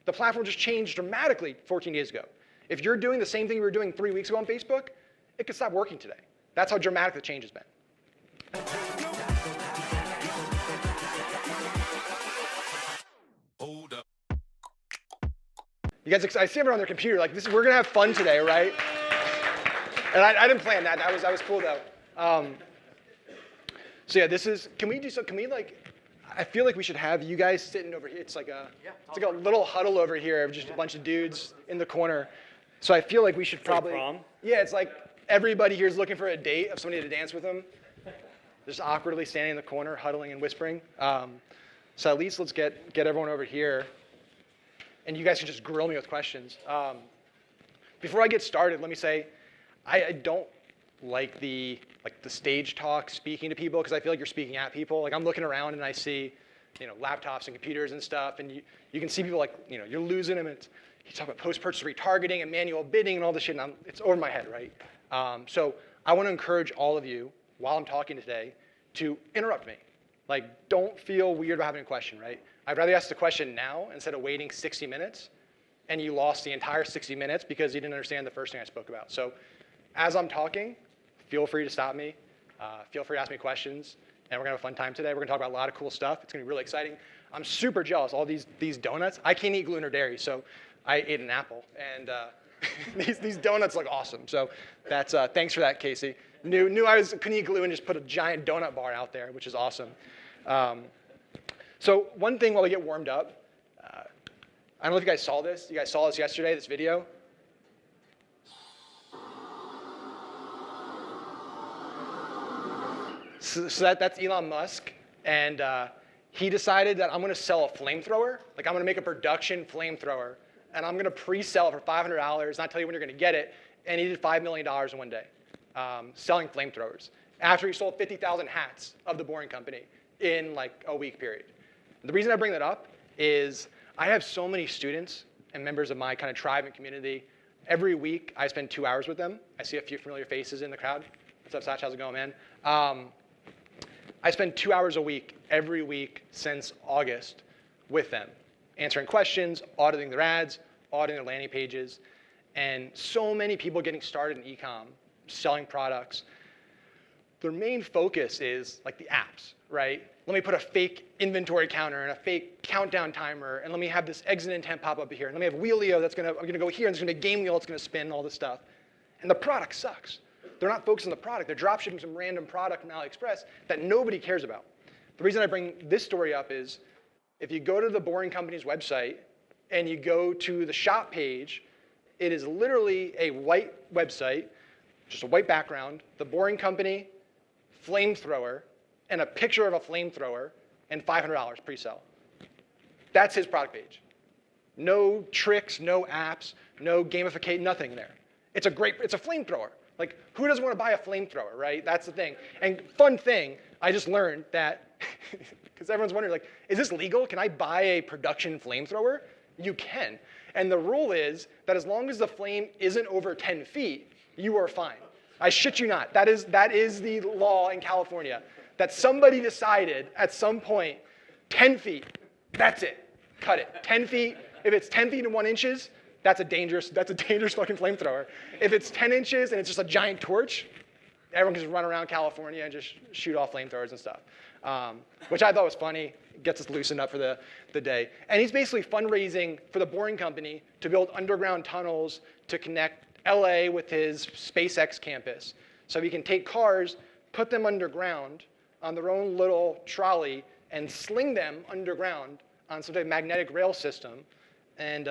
The platform just changed dramatically 14 days ago. If you're doing the same thing you were doing 3 weeks ago on Facebook, it could stop working today. That's how dramatic the change has been. Hold up. You guys, I see everyone on their computer like, we're gonna have fun today, right? And I didn't plan that. That was cool though. So yeah, can we like, I feel like we should have you guys sitting over here. It's like a little huddle over here of just a bunch of dudes in the corner. So I feel like we should probably. Like prom? Yeah, it's like everybody here is looking for a date of somebody to dance with them. Just awkwardly standing in the corner, huddling and whispering. So at least let's get everyone over here, and you guys can just grill me with questions. Before I get started, let me say, I don't like the stage talk, speaking to people, because I feel like you're speaking at people. Like I'm looking around and I see, laptops and computers and stuff, and you can see people like, you're losing them. And you talk about post-purchase retargeting and manual bidding and all this shit, and it's over my head, right? So I want to encourage all of you, while I'm talking today, to interrupt me. Like, don't feel weird about having a question, right? I'd rather ask the question now instead of waiting 60 minutes, and you lost the entire 60 minutes because you didn't understand the first thing I spoke about. So as I'm talking, feel free to stop me. Feel free to ask me questions, and we're gonna have a fun time today. We're gonna talk about a lot of cool stuff. It's gonna be really exciting. I'm super jealous. All these donuts. I can't eat gluten or dairy, so I ate an apple, and these donuts look awesome. So that's thanks for that, Casey. Knew I couldn't eat gluten, just put a giant donut bar out there, which is awesome. So one thing while we get warmed up, I don't know if you guys saw this. You guys saw this yesterday, this video. So that's Elon Musk, and he decided that I'm going to sell a flamethrower. Like I'm going to make a production flamethrower, and I'm going to pre-sell it for $500, not tell you when you're going to get it. And he did $5 million in one day, selling flamethrowers. After he sold 50,000 hats of the Boring Company in like a week period. The reason I bring that up is I have so many students and members of my kind of tribe and community. Every week I spend 2 hours with them. I see a few familiar faces in the crowd. What's up, Satch? How's it going, man? I spend 2 hours a week, every week since August with them, answering questions, auditing their ads, auditing their landing pages, and so many people getting started in e-com, selling products. Their main focus is like the apps, right? Let me put a fake inventory counter and a fake countdown timer, and let me have this exit intent pop up here, and let me have Wheelio I'm gonna go here, and there's gonna be a game wheel that's gonna spin and all this stuff. And the product sucks. They're not focused on the product. They're drop shipping some random product from AliExpress that nobody cares about. The reason I bring this story up is if you go to the Boring Company's website and you go to the shop page, it is literally a white website, just a white background, the Boring Company, flamethrower, and a picture of a flamethrower, and $500 pre-sell. That's his product page. No tricks, no apps, no gamification, nothing there. It's a flamethrower. Like, who doesn't want to buy a flamethrower, right? That's the thing. And fun thing, I just learned that, because everyone's wondering, like, is this legal? Can I buy a production flamethrower? You can. And the rule is that as long as the flame isn't over 10 feet, you are fine. I shit you not. That is the law in California. That somebody decided at some point, 10 feet, that's it. Cut it. 10 feet. If it's 10 feet and 1 inches, that's a dangerous fucking flamethrower. If it's 10 inches and it's just a giant torch, everyone can just run around California and just shoot off flamethrowers and stuff, which I thought was funny. Gets us loosened up for the day. And he's basically fundraising for the Boring Company to build underground tunnels to connect LA with his SpaceX campus. So he can take cars, put them underground on their own little trolley, and sling them underground on some type of magnetic rail system. And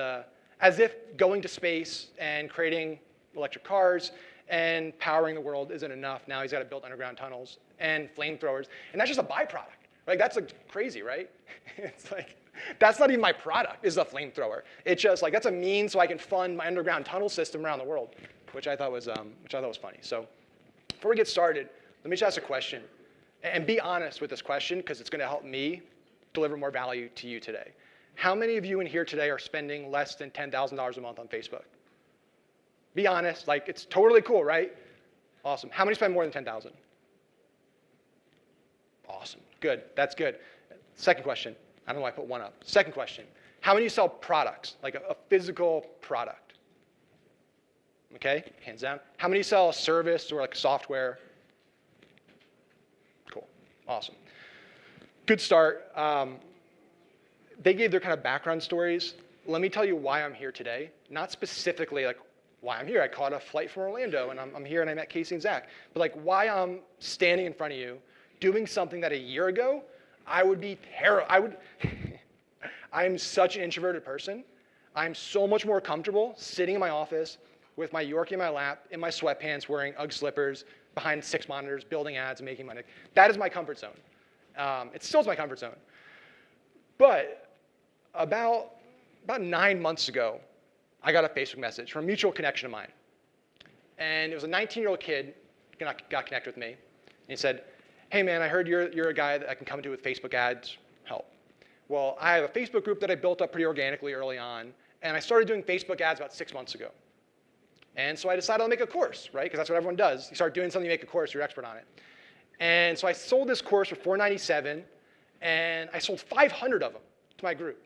as if going to space and creating electric cars and powering the world isn't enough, now he's got to build underground tunnels and flamethrowers. And that's just a byproduct. Like, that's like crazy, right? It's like, that's not even my product, is a flamethrower. It's just like, that's a means so I can fund my underground tunnel system around the world, which I thought was funny. So before we get started, let me just ask a question. And be honest with this question, because it's going to help me deliver more value to you today. How many of you in here today are spending less than $10,000 a month on Facebook? Be honest, like, it's totally cool, right? Awesome. How many spend more than 10,000? Awesome. Good. That's good. Second question. I don't know why I put one up. Second question. How many of you sell products, like a physical product? Okay, hands down. How many sell a service or like software? Cool, awesome. Good start. They gave their kind of background stories. Let me tell you why I'm here today. Not specifically like why I'm here. I caught a flight from Orlando and I'm here and I met Casey and Zach. But like why I'm standing in front of you doing something that a year ago I would be terrible. I'm such an introverted person. I'm so much more comfortable sitting in my office with my Yorkie in my lap, in my sweatpants, wearing UGG slippers, behind 6 monitors, building ads and making money. That is my comfort zone. It still is my comfort zone. But about 9 months ago, I got a Facebook message from a mutual connection of mine. And it was a 19-year-old kid got connected with me. And he said, hey man, I heard you're a guy that I can come to with Facebook ads, help. Well, I have a Facebook group that I built up pretty organically early on, and I started doing Facebook ads about 6 months ago. And so I decided I'll make a course, right? Because that's what everyone does. You start doing something, you make a course, you're expert on it. And so I sold this course for $497, and I sold 500 of them to my group.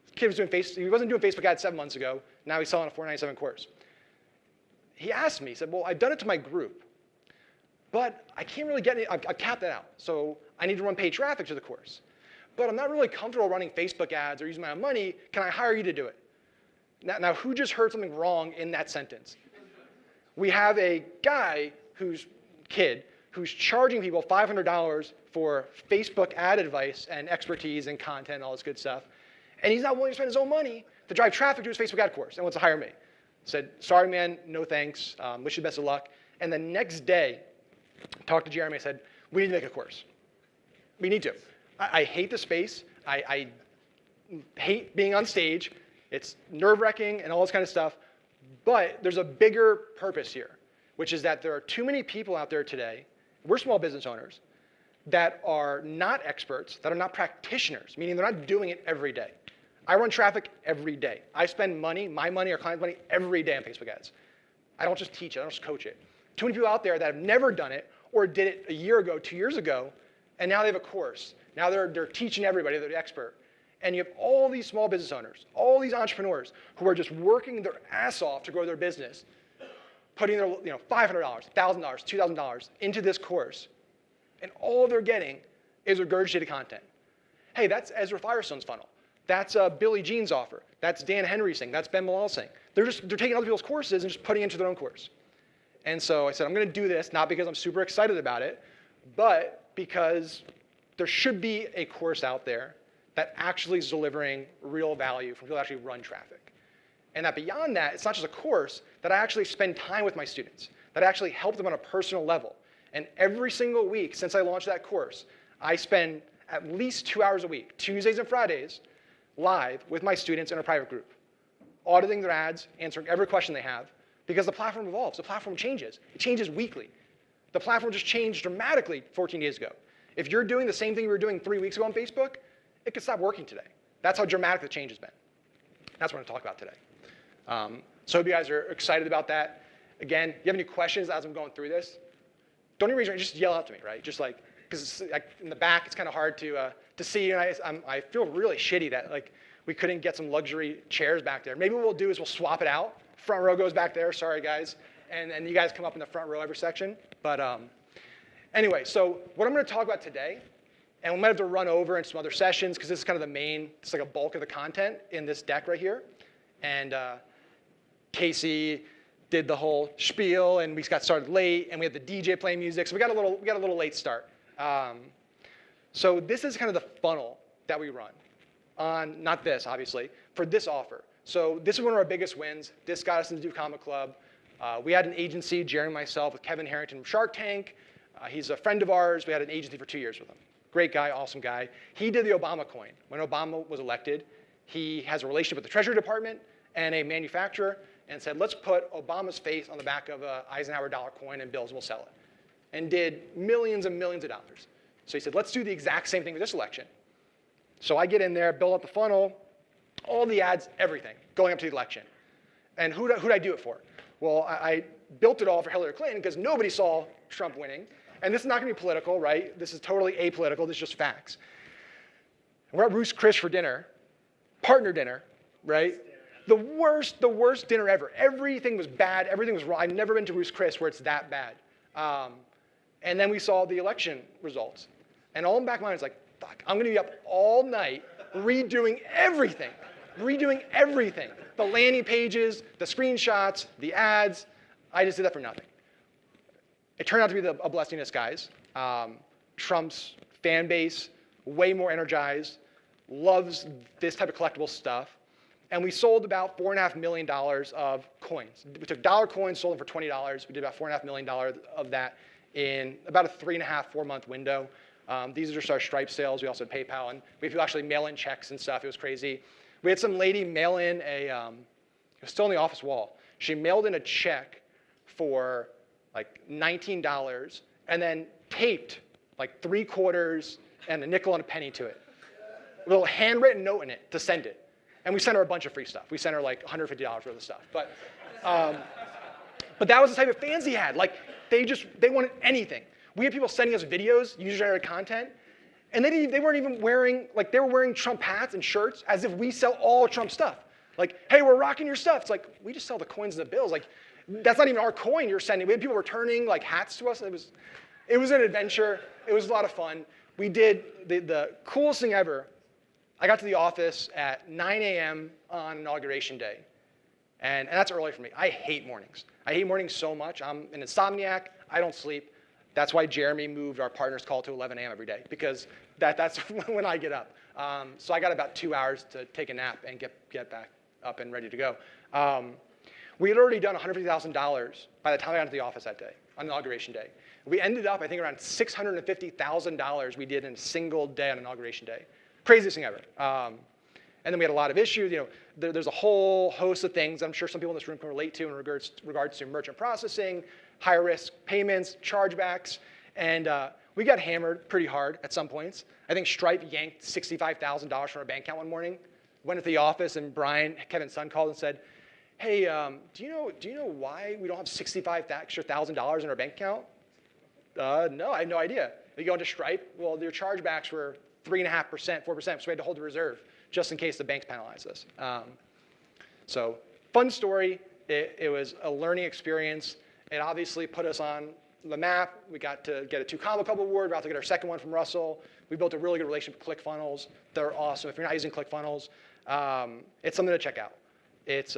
This kid was he wasn't doing Facebook ads 7 months ago. Now he's selling a $497 course. He asked me, he said, well, I've done it to my group, but I can't really get it. I've capped that out. So I need to run paid traffic to the course. But I'm not really comfortable running Facebook ads or using my own money. Can I hire you to do it? Now, who just heard something wrong in that sentence? We have a guy who's charging people $500 for Facebook ad advice and expertise and content and all this good stuff. And he's not willing to spend his own money to drive traffic to his Facebook ad course and wants to hire me. Said, sorry, man, no thanks. Wish you the best of luck. And the next day, talked to Jeremy. I said, we need to make a course. We need to. I hate the space. I hate being on stage. It's nerve-wracking and all this kind of stuff. But there's a bigger purpose here, which is that there are too many people out there today, we're small business owners, that are not experts, that are not practitioners, meaning they're not doing it every day. I run traffic every day. I spend money, my money, our clients' money, every day on Facebook ads. I don't just teach it, I don't just coach it. Too many people out there that have never done it or did it a year ago, 2 years ago, and now they have a course. Now they're teaching everybody, they're the expert. And you have all these small business owners, all these entrepreneurs who are just working their ass off to grow their business, putting their $500, $1,000, $2,000 into this course, and all they're getting is regurgitated content. Hey, that's Ezra Firestone's funnel. That's Billy Jean's offer. That's Dan Henry's thing. That's Ben Malal's thing. They're taking other people's courses and just putting it into their own course. And so I said, I'm going to do this, not because I'm super excited about it, but because there should be a course out there that actually is delivering real value for people to actually run traffic. And that beyond that, it's not just a course, that I actually spend time with my students, that I actually help them on a personal level. And every single week since I launched that course, I spend at least 2 hours a week, Tuesdays and Fridays, live with my students in a private group, auditing their ads, answering every question they have, because the platform evolves, the platform changes. It changes weekly. The platform just changed dramatically 14 days ago. If you're doing the same thing you were doing 3 weeks ago on Facebook, it could stop working today. That's how dramatic the change has been. That's what I'm going to talk about today. So I hope you guys are excited about that. Again, if you have any questions as I'm going through this, don't even raise your hand, just yell out to me, right? Just like, because in the back, it's kind of hard to see, and I feel really shitty that like we couldn't get some luxury chairs back there. Maybe what we'll do is we'll swap it out. Front row goes back there, sorry guys. And you guys come up in the front row every section. But anyway, so what I'm going to talk about today, and we might have to run over in some other sessions because this is kind of the main, it's like a bulk of the content in this deck right here. And Casey did the whole spiel, and we got started late, and we had the DJ playing music, so we got a little late start. So this is kind of the funnel that we run on, not this, obviously, for this offer. So this is one of our biggest wins. This got us into Do Comic Club. We had an agency, Jerry and myself, with Kevin Harrington from Shark Tank. He's a friend of ours. We had an agency for 2 years with him. Great guy, awesome guy. He did the Obama coin. When Obama was elected, he has a relationship with the Treasury Department and a manufacturer and said, let's put Obama's face on the back of an Eisenhower dollar coin and bills, we'll sell it. And did millions and millions of dollars. So he said, let's do the exact same thing with this election. So I get in there, build up the funnel, all the ads, everything, going up to the election. And who'd I do it for? Well, I built it all for Hillary Clinton because nobody saw Trump winning. And this is not going to be political, right? This is totally apolitical. This is just facts. We're at Ruth's Chris for dinner, Partner dinner, right? The worst dinner ever. Everything was bad. Everything was wrong. I've never been to Ruth's Chris where it's that bad. And then we saw the election results. And all in the back of my mind was like, fuck, I'm going to be up all night redoing everything. The landing pages, the screenshots, the ads. I just did that for nothing. It turned out to be a blessing in disguise. Trump's fan base, way more energized, loves this type of collectible stuff. And we sold about $4.5 million of coins. We took dollar coins, sold them for $20. We did about $4.5 million of that in about a 3.5, 4-month window. These are just our Stripe sales. We also had PayPal, and we had people actually mail in checks and stuff. It was crazy. We had some lady mail in it was still on the office wall. She mailed in a check for like $19 and then taped like 3 quarters and a nickel and a penny to it. A little handwritten note in it to send it. And we sent her a bunch of free stuff. We sent her like $150 worth of stuff. But that was the type of fans he had. Like they wanted anything. We had people sending us videos, user-generated content, and they weren't even wearing, like they were wearing Trump hats and shirts as if we sell all Trump stuff. Like, hey, we're rocking your stuff. It's like, we just sell the coins and the bills. Like, that's not even our coin you're sending. We had people returning like hats to us. It was an adventure. It was a lot of fun. We did the coolest thing ever. I got to the office at 9 a.m. on Inauguration Day. And that's early for me. I hate mornings. I hate mornings so much. I'm an insomniac. I don't sleep. That's why Jeremy moved our partner's call to 11 a.m. every day, because that's when I get up. So I got about 2 hours to take a nap and get back up and ready to go. We had already done $150,000 by the time I got to the office that day, on Inauguration Day. We ended up, I think, around $650,000 we did in a single day on Inauguration Day. Craziest thing ever. And then we had a lot of issues. There's a whole host of things I'm sure some people in this room can relate to in regards to merchant processing, higher risk payments, chargebacks, and we got hammered pretty hard at some points. I think Stripe yanked $65,000 from our bank account one morning. Went to the office and Brian, Kevin's son, called and said, "Hey, do you know why we don't have $65,000 in our bank account?" No, I have no idea. We go into Stripe. Well, their chargebacks were 3.5%, 4%, so we had to hold the reserve just in case the banks penalized us. So fun story. It was a learning experience. It obviously put us on the map. We got to get a 2 Combo Club award. We're about to get our second one from Russell. We built a really good relationship with ClickFunnels. They're awesome. If you're not using ClickFunnels, it's something to check out. It's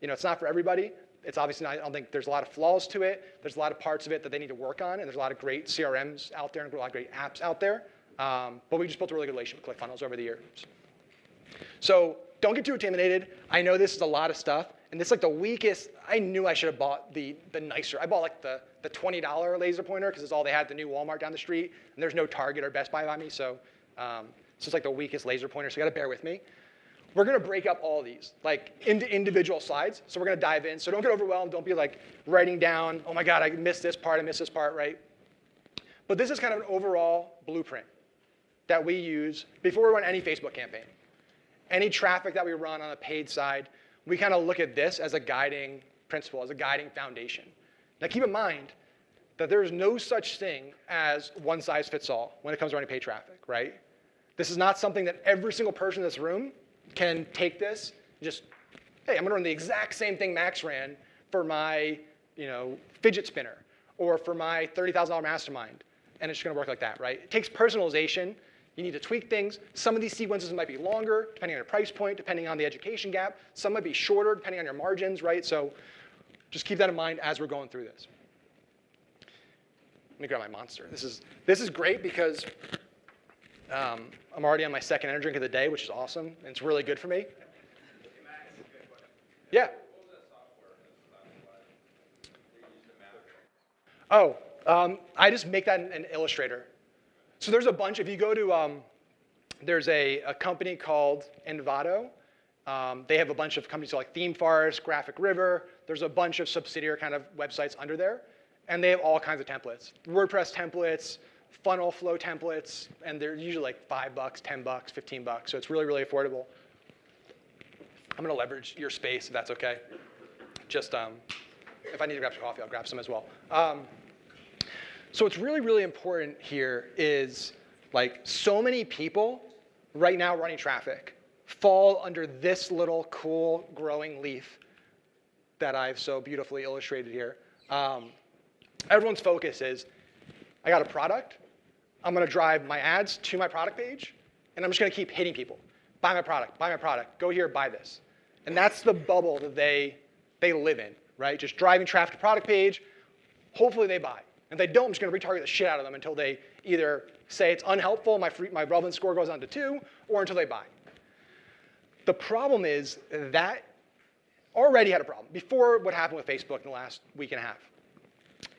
it's not for everybody. It's obviously not, I don't think there's a lot of flaws to it. There's a lot of parts of it that they need to work on, and there's a lot of great CRMs out there and a lot of great apps out there. But we just built a really good relationship with ClickFunnels over the years. So don't get too intimidated. I know this is a lot of stuff, and this is like the weakest. I knew I should have bought the nicer. I bought like the $20 laser pointer because it's all they had at the new Walmart down the street, and there's no Target or Best Buy by me, so it's like the weakest laser pointer, so you gotta bear with me. We're gonna break up all these like into individual slides, so we're gonna dive in. So don't get overwhelmed. Don't be like writing down, oh my God, I missed this part, right? But this is kind of an overall blueprint that we use before we run any Facebook campaign. Any traffic that we run on the paid side, we kind of look at this as a guiding principle, as a guiding foundation. Now keep in mind that there is no such thing as one size fits all when it comes to running paid traffic, right? This is not something that every single person in this room can take this and just, hey, I'm gonna run the exact same thing Max ran for my fidget spinner or for my $30,000 mastermind, and it's just gonna work like that, right? It takes personalization. You need to tweak things. Some of these sequences might be longer, depending on your price point, depending on the education gap. Some might be shorter, depending on your margins, right? So just keep that in mind as we're going through this. Let me grab my Monster. This is great because I'm already on my second energy drink of the day, which is awesome, and it's really good for me. Yeah. Oh, I just make that in Illustrator. So there's a bunch. If you go to, there's a company called Envato. They have a bunch of companies like Theme Forest, Graphic River. There's a bunch of subsidiary kind of websites under there, and they have all kinds of templates. WordPress templates, funnel flow templates, and they're usually like $5, $10, $15. So it's really, really affordable. I'm gonna leverage your space if that's okay. Just if I need to grab some coffee, I'll grab some as well. So what's really, really important here is like so many people right now running traffic fall under this little cool growing leaf that I've so beautifully illustrated here. Everyone's focus is, I got a product, I'm gonna drive my ads to my product page, and I'm just gonna keep hitting people. Buy my product, go here, buy this. And that's the bubble that they live in, right? Just driving traffic to product page, hopefully they buy. And if they don't, I'm just gonna retarget the shit out of them until they either say it's unhelpful, my relevance score goes down to 2, or until they buy. The problem is that already had a problem. Before what happened with Facebook in the last week and a half,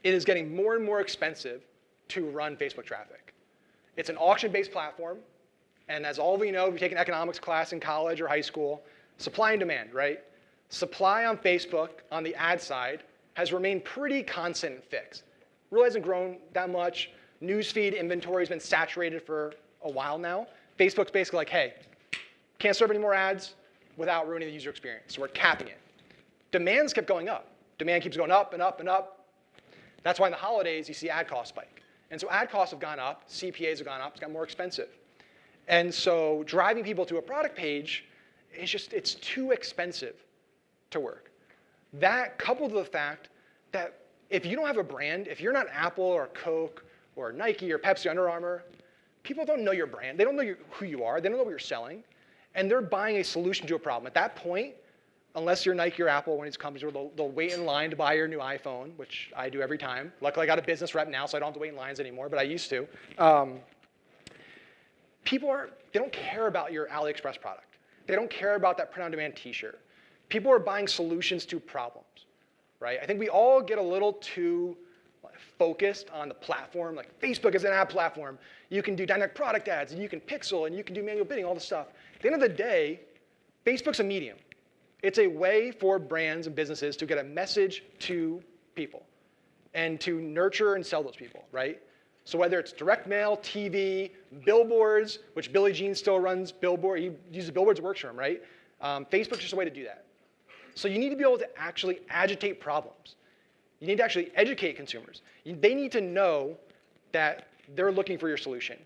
it is getting more and more expensive to run Facebook traffic. It's an auction-based platform, and as all we know, if you take an economics class in college or high school, supply and demand, right? Supply on Facebook, on the ad side, has remained pretty constant and fixed. Really hasn't grown that much. Newsfeed inventory has been saturated for a while now. Facebook's basically like, hey, can't serve any more ads without ruining the user experience, so we're capping it. Demands kept going up. Demand keeps going up and up and up. That's why in the holidays you see ad costs spike. And so ad costs have gone up, CPAs have gone up, it's got more expensive. And so driving people to a product page is just, it's too expensive to work. That coupled with the fact that if you don't have a brand, if you're not Apple or Coke or Nike or Pepsi, Under Armour, people don't know your brand. They don't know who you are. They don't know what you're selling. And they're buying a solution to a problem. At that point, unless you're Nike or Apple, one of these companies where they'll wait in line to buy your new iPhone, which I do every time. Luckily, I got a business rep now, so I don't have to wait in lines anymore, but I used to. They don't care about your AliExpress product. They don't care about that print-on-demand t-shirt. People are buying solutions to problems, right? I think we all get a little too focused on the platform. Like, Facebook is an ad platform. You can do dynamic product ads, and you can pixel, and you can do manual bidding, all this stuff. At the end of the day, Facebook's a medium. It's a way for brands and businesses to get a message to people and to nurture and sell those people, right? So whether it's direct mail, TV, billboards, which Billie Jean still runs billboard, he uses billboards, works for him, right? Facebook's just a way to do that. So you need to be able to actually agitate problems. You need to actually educate consumers. They need to know that they're looking for your solution.